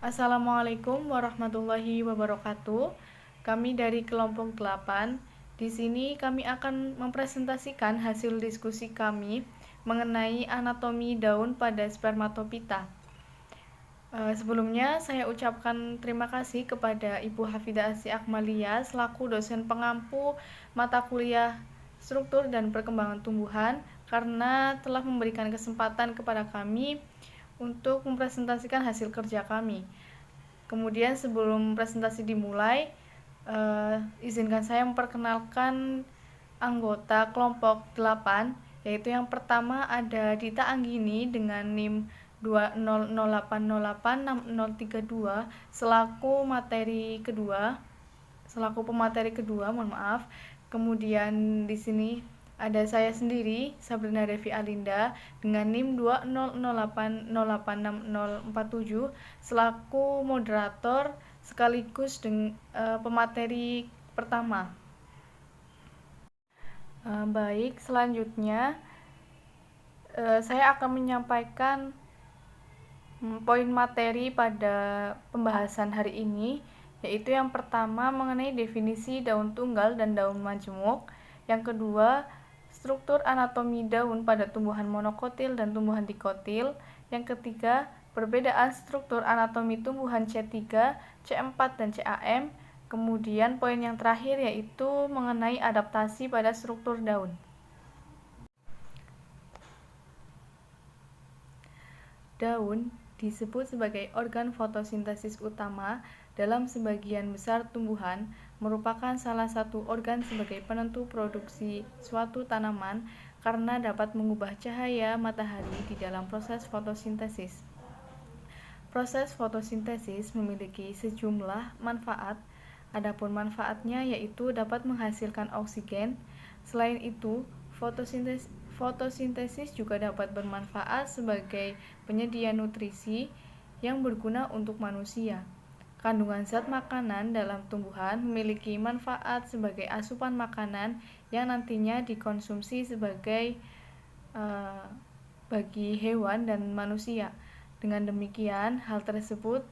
Assalamualaikum warahmatullahi wabarakatuh. Kami dari kelompok 8. Di sini kami akan mempresentasikan hasil diskusi kami mengenai anatomi daun pada spermatopita. Sebelumnya saya ucapkan terima kasih kepada Ibu Hafidah Asy Akmalia selaku dosen pengampu mata kuliah struktur dan perkembangan tumbuhan karena telah memberikan kesempatan kepada kami untuk mempresentasikan hasil kerja kami. Kemudian sebelum presentasi dimulai, izinkan saya memperkenalkan anggota kelompok 8, yaitu yang pertama ada Dita Anggini dengan NIM 2008086032 selaku pemateri kedua, mohon maaf. Kemudian di sini ada saya sendiri, Sabrina Devi Alinda dengan NIM 2008086047 selaku moderator sekaligus pemateri pertama. Baik, selanjutnya saya akan menyampaikan poin materi pada pembahasan hari ini, yaitu yang pertama mengenai definisi daun tunggal dan daun majemuk, yang kedua struktur anatomi daun pada tumbuhan monokotil dan tumbuhan dikotil, yang ketiga perbedaan struktur anatomi tumbuhan C3, C4, dan CAM, kemudian poin yang terakhir yaitu mengenai adaptasi pada struktur daun. Daun disebut sebagai organ fotosintesis utama dalam sebagian besar tumbuhan, merupakan salah satu organ sebagai penentu produksi suatu tanaman karena dapat mengubah cahaya matahari di dalam proses fotosintesis. Proses fotosintesis memiliki sejumlah manfaat. Adapun manfaatnya yaitu dapat menghasilkan oksigen. Selain itu, fotosintesis juga dapat bermanfaat sebagai penyedia nutrisi yang berguna untuk manusia. Kandungan zat makanan dalam tumbuhan memiliki manfaat sebagai asupan makanan yang nantinya dikonsumsi sebagai bagi hewan dan manusia. Dengan demikian, hal tersebut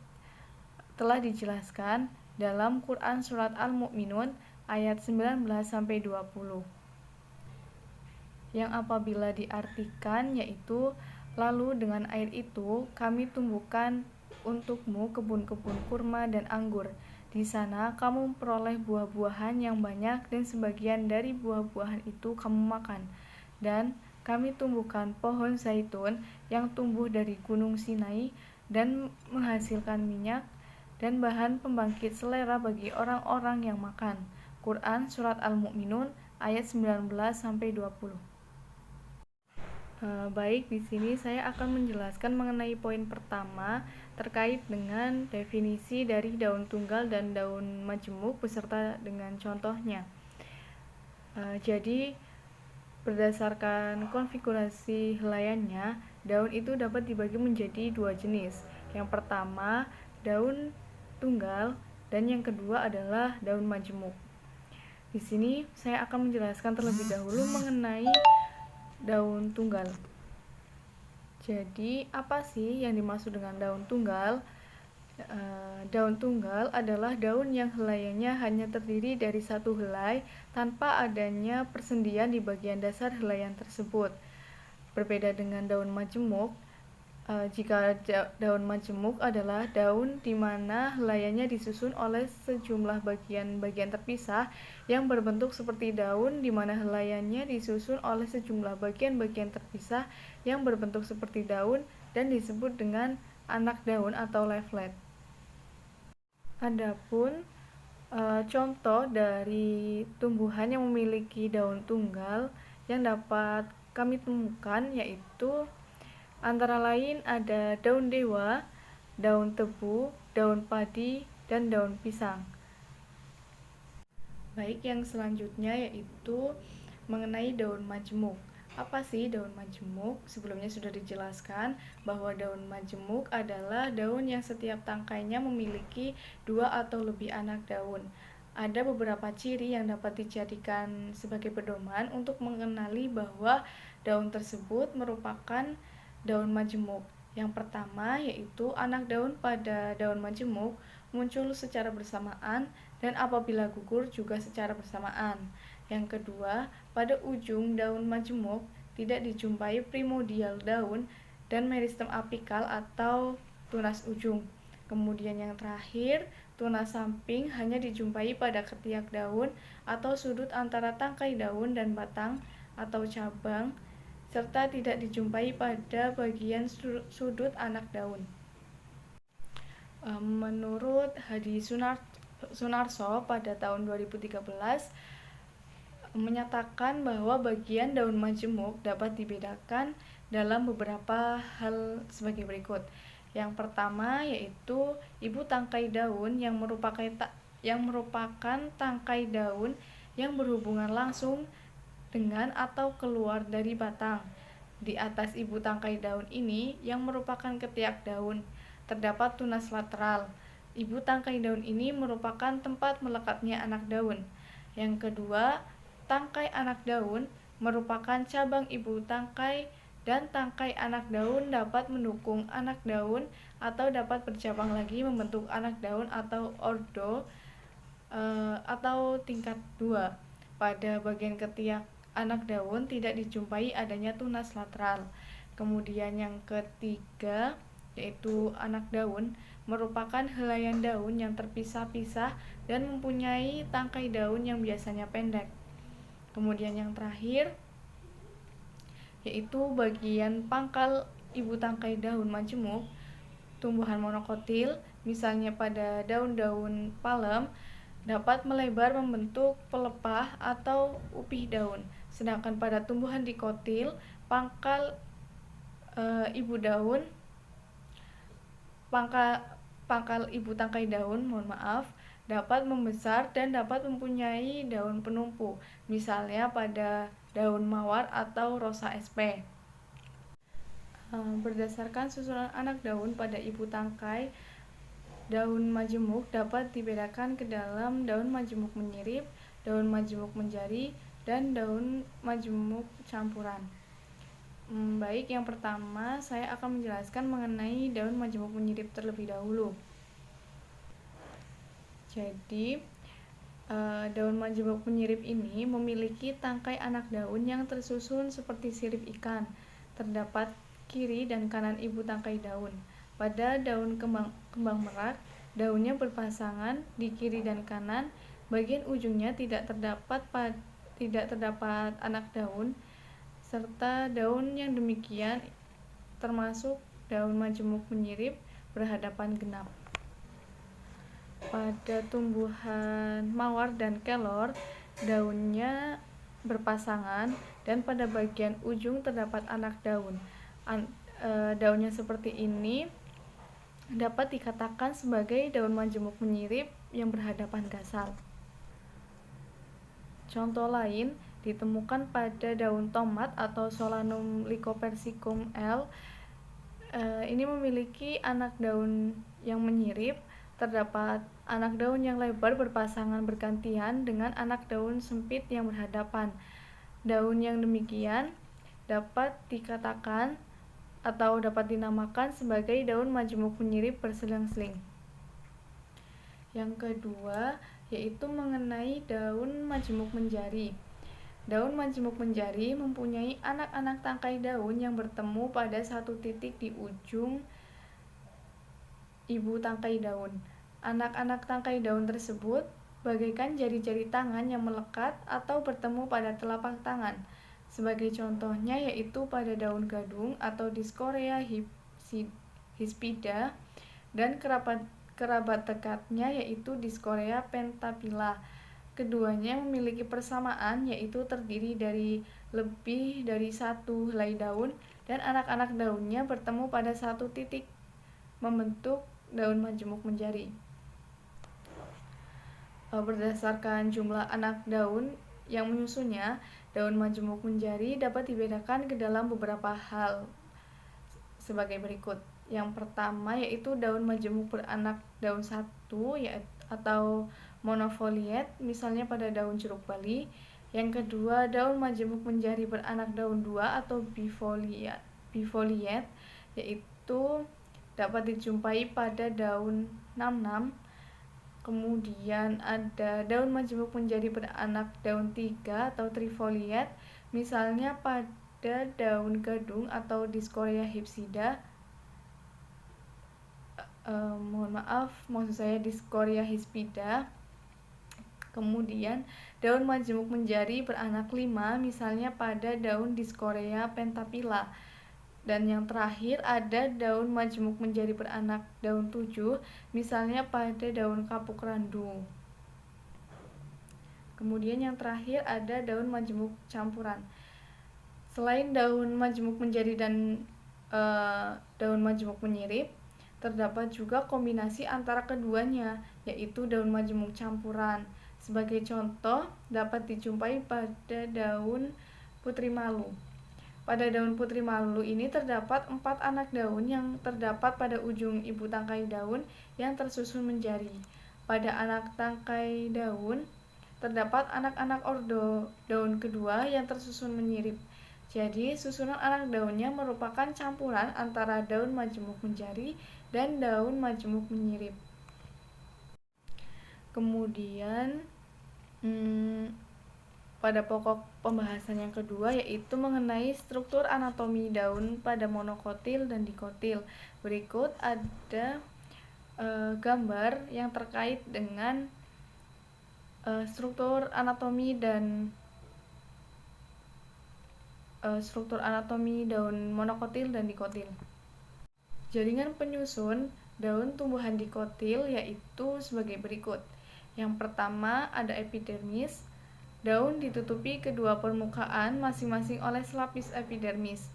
telah dijelaskan dalam Quran Surat Al-Mu'minun ayat 19-20. Yang apabila diartikan yaitu, lalu dengan air itu kami tumbuhkan untukmu kebun-kebun kurma dan anggur. Di sana kamu memperoleh buah-buahan yang banyak dan sebagian dari buah-buahan itu kamu makan. Dan kami tumbuhkan pohon zaitun yang tumbuh dari gunung Sinai dan menghasilkan minyak dan bahan pembangkit selera bagi orang-orang yang makan. Quran Surat Al-Mu'minun ayat 19-20. Baik, di sini saya akan menjelaskan mengenai poin pertama terkait dengan definisi dari daun tunggal dan daun majemuk beserta dengan contohnya. Jadi, berdasarkan konfigurasi helaiannya, daun itu dapat dibagi menjadi dua jenis. Yang pertama, daun tunggal, dan yang kedua adalah daun majemuk. Di sini saya akan menjelaskan terlebih dahulu mengenai daun tunggal. Jadi, apa sih yang dimaksud dengan daun tunggal? Daun tunggal adalah daun yang helaiannya hanya terdiri dari satu helai tanpa adanya persendian di bagian dasar helaian tersebut. Berbeda dengan daun majemuk, jika daun majemuk adalah daun di mana helaiannya disusun oleh sejumlah bagian-bagian terpisah yang berbentuk seperti daun di mana helaiannya disusun oleh sejumlah bagian-bagian terpisah yang berbentuk seperti daun dan disebut dengan anak daun atau leaflet. Adapun contoh dari tumbuhan yang memiliki daun tunggal yang dapat kami temukan yaitu antara lain ada daun dewa, daun tebu, daun padi, dan daun pisang. Baik, yang selanjutnya yaitu mengenai daun majemuk. Apa sih daun majemuk? Sebelumnya sudah dijelaskan bahwa daun majemuk adalah daun yang setiap tangkainya memiliki 2 atau lebih anak daun. Ada beberapa ciri yang dapat dijadikan sebagai pedoman untuk mengenali bahwa daun tersebut merupakan daun majemuk. Yang pertama yaitu anak daun pada daun majemuk muncul secara bersamaan dan apabila gugur juga secara bersamaan. Yang kedua, pada ujung daun majemuk tidak dijumpai primordial daun dan meristem apikal atau tunas ujung. Kemudian yang terakhir, tunas samping hanya dijumpai pada ketiak daun atau sudut antara tangkai daun dan batang atau cabang, serta tidak dijumpai pada bagian sudut anak daun. Menurut Hadi Sunarso pada tahun 2013 menyatakan bahwa bagian daun majemuk dapat dibedakan dalam beberapa hal sebagai berikut. Yang pertama yaitu ibu tangkai daun yang merupakan tangkai daun yang berhubungan langsung dengan atau keluar dari batang. Di atas ibu tangkai daun ini yang merupakan ketiak daun terdapat tunas lateral. Ibu tangkai daun ini merupakan tempat melekatnya anak daun. Yang kedua, tangkai anak daun merupakan cabang ibu tangkai dan tangkai anak daun dapat mendukung anak daun atau dapat bercabang lagi membentuk anak daun atau ordo atau tingkat 2. Pada bagian ketiak anak daun tidak dijumpai adanya tunas lateral. Kemudian yang ketiga yaitu anak daun merupakan helaian daun yang terpisah-pisah dan mempunyai tangkai daun yang biasanya pendek. Kemudian yang terakhir yaitu bagian pangkal ibu tangkai daun majemuk tumbuhan monokotil, misalnya pada daun-daun palem, dapat melebar membentuk pelepah atau upih daun. Sedangkan pada tumbuhan dikotil, pangkal ibu daun, pangkal ibu tangkai daun, dapat membesar dan dapat mempunyai daun penumpu, misalnya pada daun mawar atau rosa sp. Berdasarkan susunan anak daun pada ibu tangkai daun majemuk dapat dibedakan ke dalam daun majemuk menyirip, daun majemuk menjari, dan daun majemuk campuran. Baik, yang pertama saya akan menjelaskan mengenai daun majemuk menyirip terlebih dahulu. Jadi, daun majemuk menyirip ini memiliki tangkai anak daun yang tersusun seperti sirip ikan. Terdapat kiri dan kanan ibu tangkai daun. Pada daun kembang merak, daunnya berpasangan di kiri dan kanan. Bagian ujungnya tidak terdapat anak daun, serta daun yang demikian termasuk daun majemuk menyirip berhadapan genap. Pada tumbuhan mawar dan kelor, daunnya berpasangan dan pada bagian ujung terdapat anak daun. Daunnya seperti ini dapat dikatakan sebagai daun majemuk menyirip yang berhadapan gasal. Contoh lain ditemukan pada daun tomat atau Solanum lycopersicum L. Ini memiliki anak daun yang menyirip. Terdapat anak daun yang lebar berpasangan bergantian dengan anak daun sempit yang berhadapan. Daun yang demikian dapat dikatakan atau dapat dinamakan sebagai daun majemuk menyirip berselang-seling. Yang kedua yaitu mengenai daun majemuk menjari. Daun majemuk menjari mempunyai anak-anak tangkai daun yang bertemu pada satu titik di ujung ibu tangkai daun. Anak-anak tangkai daun tersebut bagaikan jari-jari tangan yang melekat atau bertemu pada telapak tangan. Sebagai contohnya yaitu pada daun gadung atau Dioscorea hispida dan kerabat dekatnya yaitu Dioscorea pentaphylla. Keduanya memiliki persamaan yaitu terdiri dari lebih dari satu helai daun dan anak-anak daunnya bertemu pada satu titik membentuk daun majemuk menjari. Berdasarkan jumlah anak daun yang menyusunnya, daun majemuk menjari dapat dibedakan ke dalam beberapa hal sebagai berikut. Yang pertama yaitu daun majemuk beranak daun satu atau monofoliat, misalnya pada daun jeruk bali. Yang kedua, daun majemuk menjari beranak daun dua atau bifoliat, yaitu itu dapat dijumpai pada daun namnam. Kemudian ada daun majemuk menjadi beranak daun tiga atau trifoliate, misalnya pada daun gadung atau Dioscorea hypsida. Mohon maaf, maksud saya Dioscorea hypsida. Kemudian daun majemuk menjadi beranak 5, misalnya pada daun Dioscorea pentaphylla. Dan yang terakhir ada daun majemuk menjadi beranak daun 7, misalnya pada daun kapuk randu. Kemudian yang terakhir ada daun majemuk campuran. Selain daun majemuk menjadi dan daun majemuk menyirip, terdapat juga kombinasi antara keduanya, yaitu daun majemuk campuran. Sebagai contoh, dapat dijumpai pada daun putri malu. Pada daun putri malu ini terdapat 4 anak daun yang terdapat pada ujung ibu tangkai daun yang tersusun menjari. Pada anak tangkai daun, terdapat anak-anak ordo daun kedua yang tersusun menyirip. Jadi, susunan anak daunnya merupakan campuran antara daun majemuk menjari dan daun majemuk menyirip. Kemudian pada pokok pembahasan yang kedua yaitu mengenai struktur anatomi daun pada monokotil dan dikotil. Berikut ada gambar yang terkait dengan struktur anatomi daun monokotil dan dikotil. Jaringan penyusun daun tumbuhan dikotil yaitu sebagai berikut. Yang pertama ada epidermis. Daun ditutupi kedua permukaan masing-masing oleh selapis epidermis.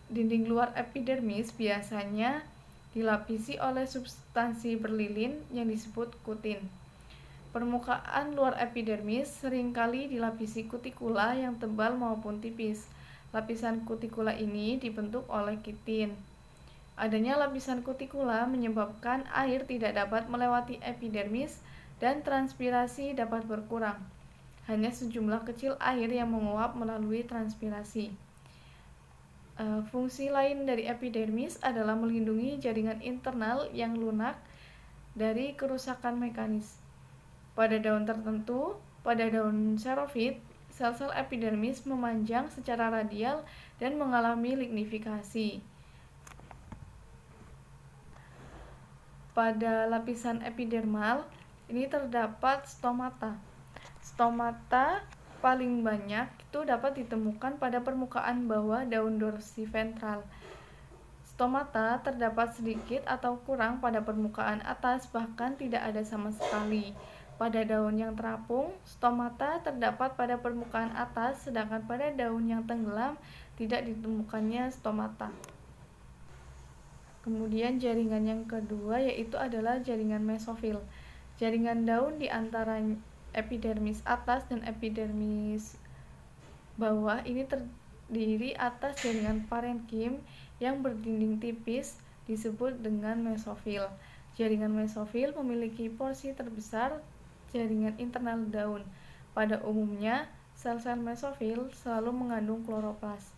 Dinding luar epidermis biasanya dilapisi oleh substansi berlilin yang disebut kutin. Permukaan luar epidermis seringkali dilapisi kutikula yang tebal maupun tipis. Lapisan kutikula ini dibentuk oleh kitin. Adanya lapisan kutikula menyebabkan air tidak dapat melewati epidermis dan transpirasi dapat berkurang. Hanya sejumlah kecil air yang menguap melalui transpirasi. Fungsi lain dari epidermis adalah melindungi jaringan internal yang lunak dari kerusakan mekanis. Pada daun tertentu, pada daun xerophyt, sel-sel epidermis memanjang secara radial dan mengalami lignifikasi. Pada lapisan epidermal, ini terdapat stomata. Stomata paling banyak itu dapat ditemukan pada permukaan bawah daun dorsiventral. Stomata terdapat sedikit atau kurang pada permukaan atas, bahkan tidak ada sama sekali. Pada daun yang terapung, stomata terdapat pada permukaan atas, sedangkan pada daun yang tenggelam tidak ditemukannya stomata. Kemudian jaringan yang kedua yaitu adalah jaringan mesofil. Jaringan daun di antara epidermis atas dan epidermis bawah ini terdiri atas jaringan parenkim yang berdinding tipis disebut dengan mesofil. Jaringan mesofil memiliki porsi terbesar jaringan internal daun. Pada umumnya, sel-sel mesofil selalu mengandung kloroplas.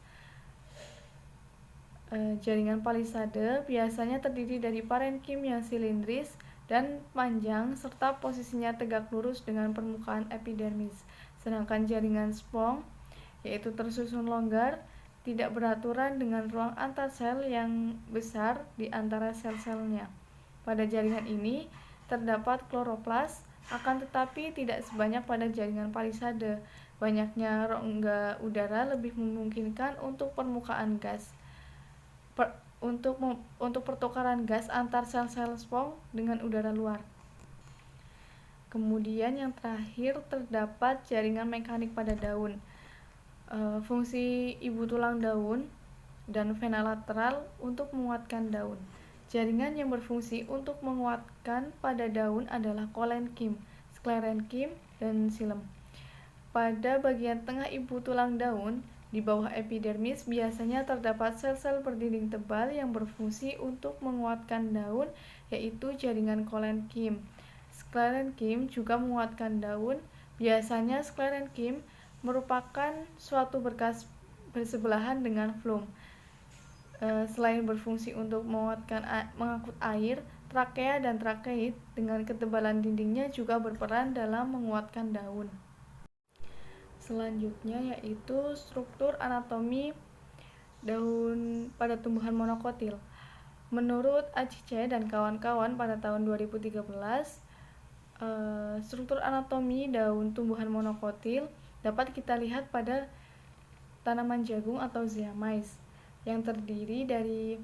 Jaringan palisade biasanya terdiri dari parenkim yang silindris dan panjang serta posisinya tegak lurus dengan permukaan epidermis. Sedangkan jaringan spong yaitu tersusun longgar, tidak beraturan dengan ruang antar sel yang besar di antara sel-selnya. Pada jaringan ini terdapat kloroplas, akan tetapi tidak sebanyak pada jaringan palisade. Banyaknya rongga udara lebih memungkinkan untuk permukaan gas. Untuk pertukaran gas antar sel-sel spong dengan udara luar. Kemudian yang terakhir terdapat jaringan mekanik pada daun. Fungsi ibu tulang daun dan vena lateral untuk menguatkan daun. Jaringan yang berfungsi untuk menguatkan pada daun adalah kolenkim, sklerenkim, dan xilem. Pada bagian tengah ibu tulang daun, di bawah epidermis biasanya terdapat sel-sel berdinding tebal yang berfungsi untuk menguatkan daun, yaitu jaringan kolenkim. Sklerenkim juga menguatkan daun. Biasanya sklerenkim merupakan suatu berkas bersebelahan dengan flum. Selain berfungsi untuk mengangkut air, trakea dan trakeit dengan ketebalan dindingnya juga berperan dalam menguatkan daun. Selanjutnya yaitu struktur anatomi daun pada tumbuhan monokotil. Menurut Acice dan kawan-kawan pada tahun 2013, struktur anatomi daun tumbuhan monokotil dapat kita lihat pada tanaman jagung atau zeamais yang terdiri dari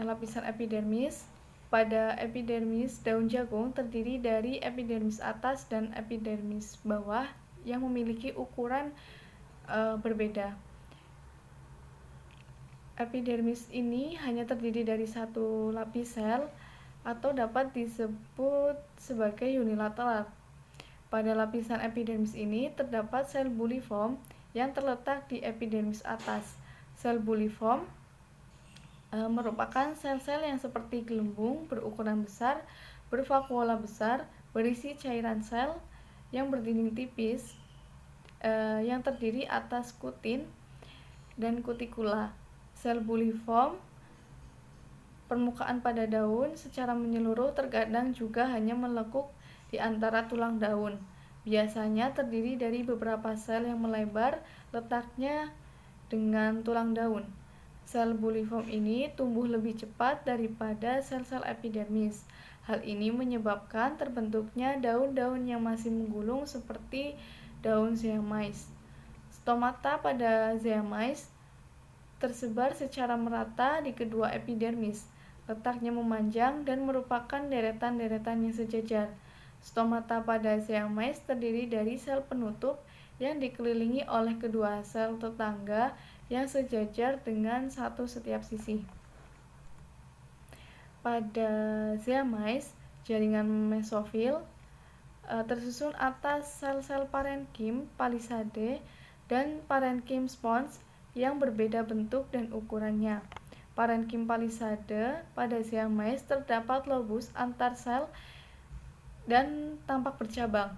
lapisan epidermis. Pada epidermis daun jagung terdiri dari epidermis atas dan epidermis bawah yang memiliki ukuran berbeda. Epidermis ini hanya terdiri dari satu lapis sel atau dapat disebut sebagai unilateral. Pada lapisan epidermis ini terdapat sel buliform yang terletak di epidermis atas. Sel buliform merupakan sel-sel yang seperti gelembung berukuran besar, bervakuola besar, berisi cairan sel yang berdinding tipis yang terdiri atas kutin dan kutikula. Sel buliform permukaan pada daun secara menyeluruh terkadang juga hanya melekuk di antara tulang daun. Biasanya terdiri dari beberapa sel yang melebar letaknya dengan tulang daun. Sel buliform ini tumbuh lebih cepat daripada sel-sel epidermis. Hal ini menyebabkan terbentuknya daun-daun yang masih menggulung seperti daun zeamais. Stomata pada zeamais tersebar secara merata di kedua epidermis. Letaknya memanjang dan merupakan deretan-deretan yang sejajar. Stomata pada zeamais terdiri dari sel penutup yang dikelilingi oleh kedua sel tetangga yang sejajar dengan satu setiap sisi. Pada zeamais, jaringan mesofil tersusun atas sel-sel parenkim palisade dan parenkim spons yang berbeda bentuk dan ukurannya. Parenkim palisade pada zeamais terdapat lobus antar sel dan tampak bercabang.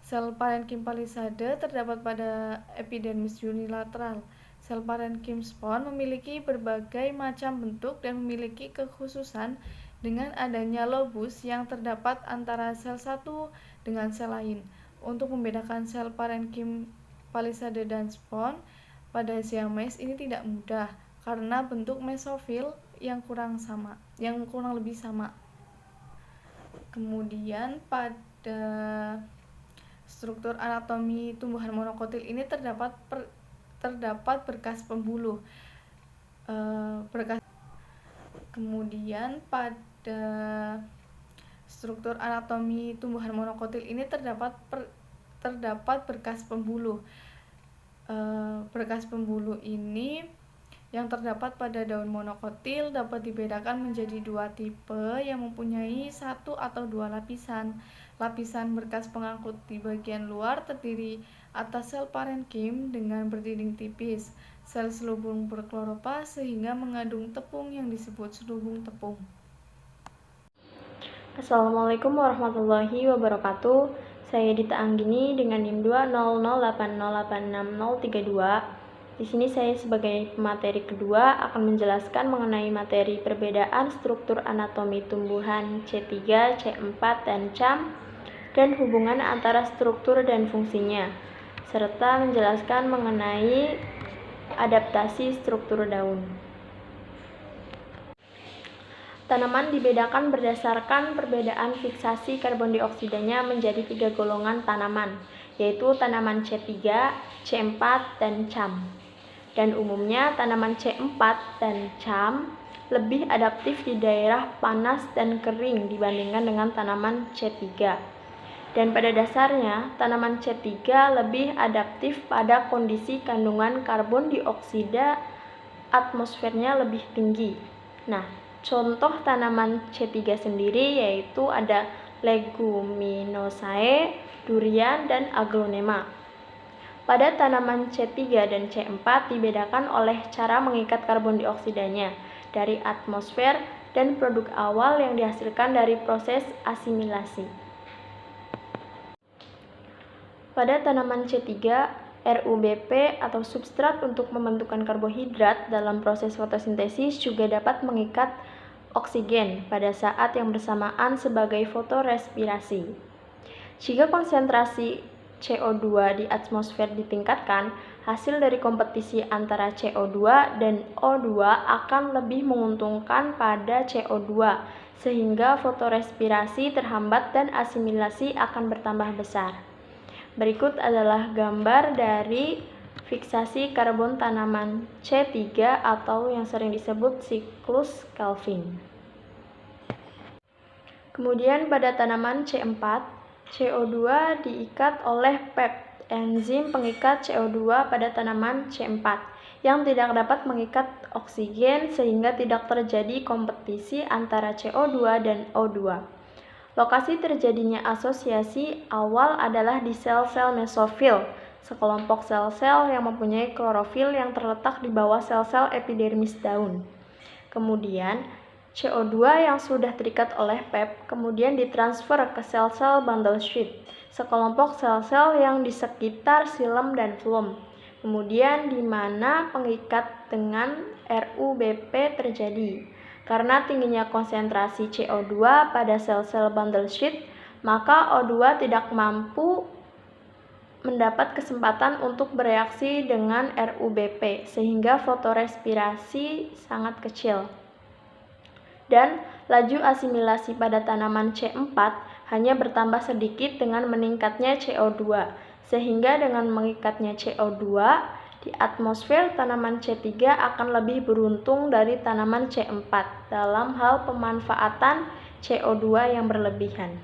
Sel parenkim palisade terdapat pada epidermis unilateral. Sel parenkim spons memiliki berbagai macam bentuk dan memiliki kekhususan dengan adanya lobus yang terdapat antara sel satu dengan sel lain. Untuk membedakan sel parenkim palisade dan spons pada zeamais ini tidak mudah karena bentuk mesofil yang kurang lebih sama. Kemudian pada struktur anatomi tumbuhan monokotil ini terdapat berkas pembuluh. Kemudian pada struktur anatomi tumbuhan monokotil ini terdapat berkas pembuluh. Berkas pembuluh ini yang terdapat pada daun monokotil dapat dibedakan menjadi dua tipe yang mempunyai satu atau dua lapisan. Lapisan berkas pengangkut di bagian luar terdiri atas sel parenkim dengan berdinding tipis, sel selubung berkloropas sehingga mengandung tepung yang disebut selubung tepung. Assalamualaikum warahmatullahi wabarakatuh. Saya Dita Anggini dengan NIM 20080866032. Di sini saya sebagai pemateri kedua akan menjelaskan mengenai materi perbedaan struktur anatomi tumbuhan C3, C4, dan CAM dan hubungan antara struktur dan fungsinya, serta menjelaskan mengenai adaptasi struktur daun. Tanaman dibedakan berdasarkan perbedaan fiksasi karbon dioksidanya menjadi 3 golongan tanaman, yaitu tanaman C3, C4, dan CAM. Dan umumnya tanaman C4 dan CAM lebih adaptif di daerah panas dan kering dibandingkan dengan tanaman C3. Dan pada dasarnya, tanaman C3 lebih adaptif pada kondisi kandungan karbon dioksida atmosfernya lebih tinggi. Nah, contoh tanaman C3 sendiri yaitu ada Leguminosae, durian, dan aglonema. Pada tanaman C3 dan C4 dibedakan oleh cara mengikat karbon dioksidanya dari atmosfer dan produk awal yang dihasilkan dari proses asimilasi. Pada tanaman C3 RUBP atau substrat untuk pembentukan karbohidrat dalam proses fotosintesis juga dapat mengikat oksigen pada saat yang bersamaan sebagai fotorespirasi. Jika konsentrasi CO2 di atmosfer ditingkatkan, hasil dari kompetisi antara CO2 dan O2 akan lebih menguntungkan pada CO2, sehingga fotorespirasi terhambat dan asimilasi akan bertambah besar. Berikut adalah gambar dari fiksasi karbon tanaman C3 atau yang sering disebut siklus Calvin. Kemudian pada tanaman C4, CO2 diikat oleh PEP, enzim pengikat CO2 pada tanaman C4, yang tidak dapat mengikat oksigen sehingga tidak terjadi kompetisi antara CO2 dan O2. Lokasi terjadinya asosiasi awal adalah di sel-sel mesofil, sekelompok sel-sel yang mempunyai klorofil yang terletak di bawah sel-sel epidermis daun. Kemudian, CO2 yang sudah terikat oleh PEP kemudian ditransfer ke sel-sel bundle sheath, sekelompok sel-sel yang di sekitar xilem dan phloem. Kemudian di mana pengikat dengan RUBP terjadi. Karena tingginya konsentrasi CO2 pada sel-sel bundle sheath, maka O2 tidak mampu mendapat kesempatan untuk bereaksi dengan RUBP, sehingga fotorespirasi sangat kecil. Dan laju asimilasi pada tanaman C4 hanya bertambah sedikit dengan meningkatnya CO2, sehingga dengan mengikatnya CO2, di atmosfer tanaman C3 akan lebih beruntung dari tanaman C4 dalam hal pemanfaatan CO2 yang berlebihan.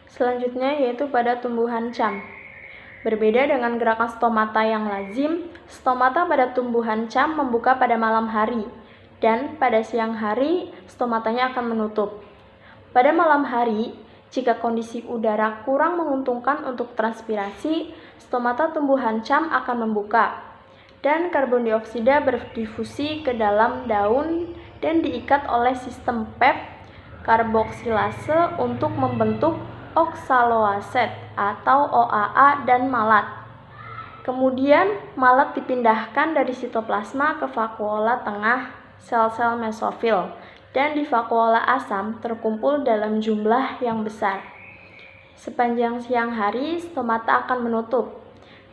Selanjutnya yaitu pada tumbuhan cam. Berbeda dengan gerakan stomata yang lazim, stomata pada tumbuhan cam membuka pada malam hari, dan pada siang hari stomatanya akan menutup. Pada malam hari, jika kondisi udara kurang menguntungkan untuk transpirasi, stomata tumbuhan cam akan membuka, dan karbon dioksida berdifusi ke dalam daun dan diikat oleh sistem PEP karboksilase untuk membentuk oksaloaset atau OAA dan malat. Kemudian malat dipindahkan dari sitoplasma ke vakuola tengah sel-sel mesofil, dan di vakuola asam terkumpul dalam jumlah yang besar. Sepanjang siang hari, stomata akan menutup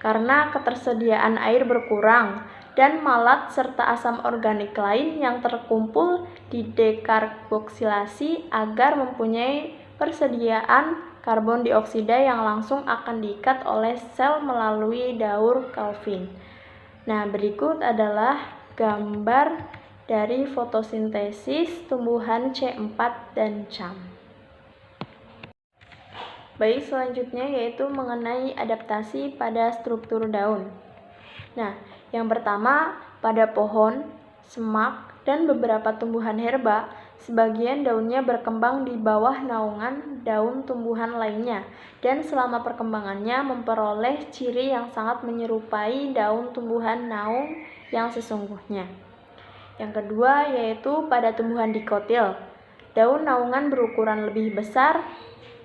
karena ketersediaan air berkurang dan malat serta asam organik lain yang terkumpul di dekarboksilasi agar mempunyai persediaan karbon dioksida yang langsung akan diikat oleh sel melalui daur Calvin. Nah, berikut adalah gambar dari fotosintesis tumbuhan C4 dan cam. Baik, selanjutnya yaitu mengenai adaptasi pada struktur daun. Nah, yang pertama, pada pohon, semak, dan beberapa tumbuhan herba, sebagian daunnya berkembang di bawah naungan daun tumbuhan lainnya, dan selama perkembangannya memperoleh ciri yang sangat menyerupai daun tumbuhan naung yang sesungguhnya. Yang kedua yaitu pada tumbuhan dikotil. Daun naungan berukuran lebih besar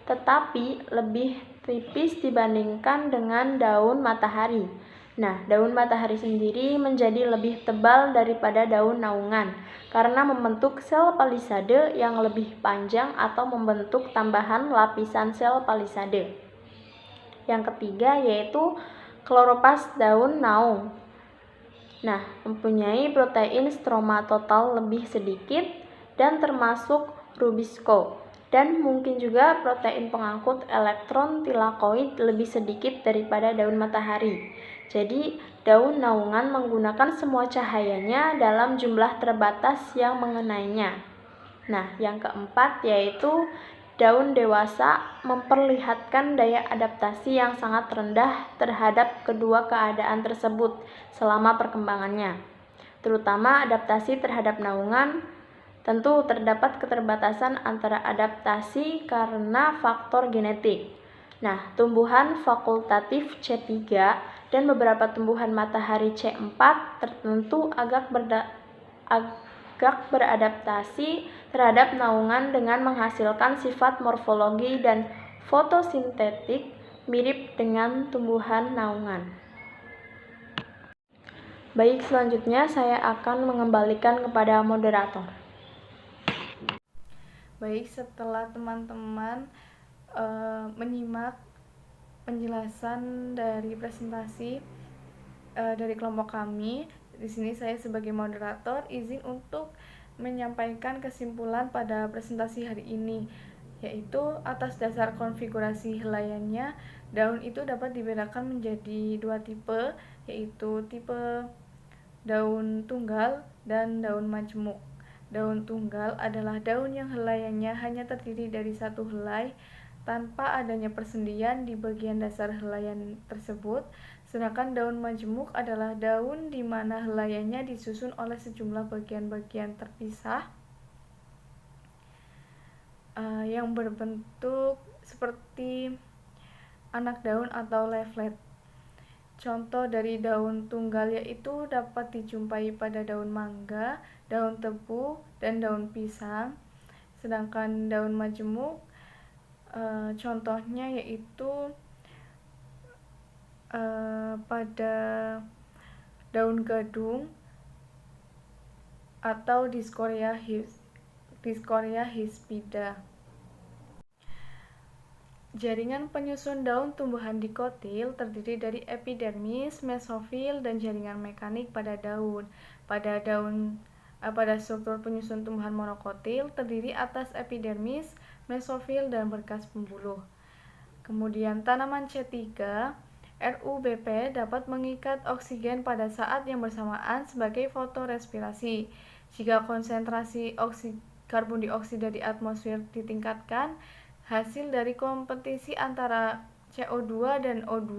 tetapi lebih tipis dibandingkan dengan daun matahari. Nah, daun matahari sendiri menjadi lebih tebal daripada daun naungan karena membentuk sel palisade yang lebih panjang atau membentuk tambahan lapisan sel palisade. Yang ketiga yaitu kloropas daun naung. Nah, mempunyai protein stroma total lebih sedikit dan termasuk rubisco, dan mungkin juga protein pengangkut elektron tilakoid lebih sedikit daripada daun matahari. Jadi, daun naungan menggunakan semua cahayanya dalam jumlah terbatas yang mengenainya. Nah, yang keempat yaitu daun dewasa memperlihatkan daya adaptasi yang sangat rendah terhadap kedua keadaan tersebut selama perkembangannya. Terutama adaptasi terhadap naungan, tentu terdapat keterbatasan antara adaptasi karena faktor genetik. Nah, tumbuhan fakultatif C3 dan beberapa tumbuhan matahari C4 tertentu agak beradaptasi terhadap naungan dengan menghasilkan sifat morfologi dan fotosintetik mirip dengan tumbuhan naungan. Baik, selanjutnya saya akan mengembalikan kepada moderator. Baik, setelah teman-teman menyimak penjelasan dari presentasi dari kelompok kami, di sini saya sebagai moderator izin untuk menyampaikan kesimpulan pada presentasi hari ini, yaitu atas dasar konfigurasi helaiannya, daun itu dapat dibedakan menjadi dua tipe, yaitu tipe daun tunggal dan daun majemuk. Daun tunggal adalah daun yang helaiannya hanya terdiri dari satu helai tanpa adanya persendian di bagian dasar helaian tersebut, sedangkan daun majemuk adalah daun di mana helaiannya disusun oleh sejumlah bagian-bagian terpisah yang berbentuk seperti anak daun atau leaflet. Contoh dari daun tunggal yaitu dapat dijumpai pada daun mangga, daun tebu, dan daun pisang. Sedangkan daun majemuk contohnya yaitu pada daun gadung atau Dioscorea hispida. Jaringan penyusun daun tumbuhan dikotil terdiri dari epidermis, mesofil, dan jaringan mekanik pada daun. Pada struktur penyusun tumbuhan monokotil terdiri atas epidermis, mesofil, dan berkas pembuluh. Kemudian tanaman C3, RUBP dapat mengikat oksigen pada saat yang bersamaan sebagai fotorespirasi. Jika konsentrasi karbon dioksida di atmosfer ditingkatkan, hasil dari kompetisi antara CO2 dan O2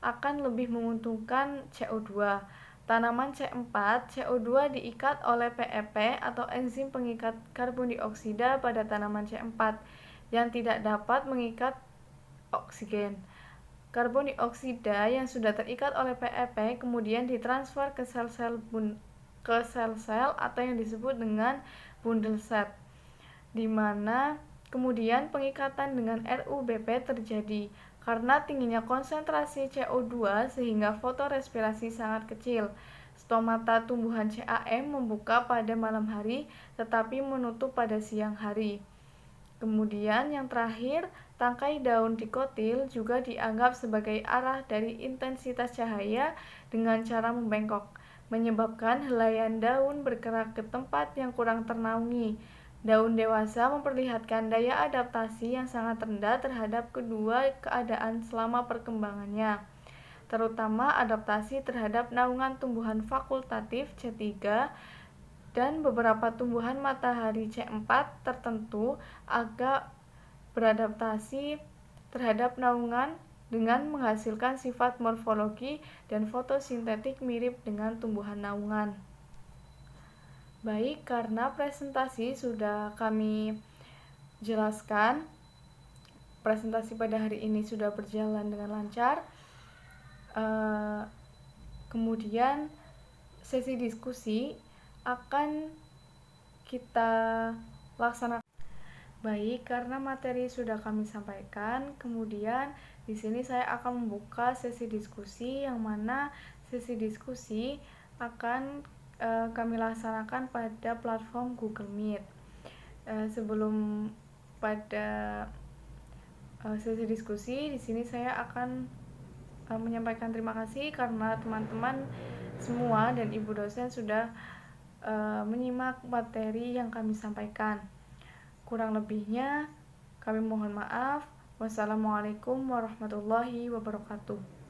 akan lebih menguntungkan CO2. Tanaman C4, CO2 diikat oleh PEP atau enzim pengikat karbon dioksida pada tanaman C4 yang tidak dapat mengikat oksigen. Karbon dioksida yang sudah terikat oleh PEP kemudian ditransfer ke sel-sel atau yang disebut dengan bundle set, di mana kemudian pengikatan dengan RUBP terjadi karena tingginya konsentrasi CO2 sehingga fotorespirasi sangat kecil. Stomata tumbuhan CAM membuka pada malam hari tetapi menutup pada siang hari. Kemudian yang terakhir, tangkai daun dikotil juga dianggap sebagai arah dari intensitas cahaya dengan cara membengkok, menyebabkan helaian daun bergerak ke tempat yang kurang ternaungi. Daun dewasa memperlihatkan daya adaptasi yang sangat rendah terhadap kedua keadaan selama perkembangannya, terutama adaptasi terhadap naungan tumbuhan fakultatif C3 dan beberapa tumbuhan matahari C4 tertentu agak beradaptasi terhadap naungan dengan menghasilkan sifat morfologi dan fotosintetik mirip dengan tumbuhan naungan. Baik, karena presentasi sudah kami jelaskan, presentasi pada hari ini sudah berjalan dengan lancar. Kemudian sesi diskusi akan kita laksanakan. Baik, karena materi sudah kami sampaikan, kemudian di sini saya akan membuka sesi diskusi, yang mana sesi diskusi akan kami laksanakan pada platform Google Meet. Sebelum pada sesi diskusi, di sini saya akan menyampaikan terima kasih karena teman-teman semua dan ibu dosen sudah menyimak materi yang kami sampaikan. Kurang lebihnya kami mohon maaf. Wassalamualaikum warahmatullahi wabarakatuh.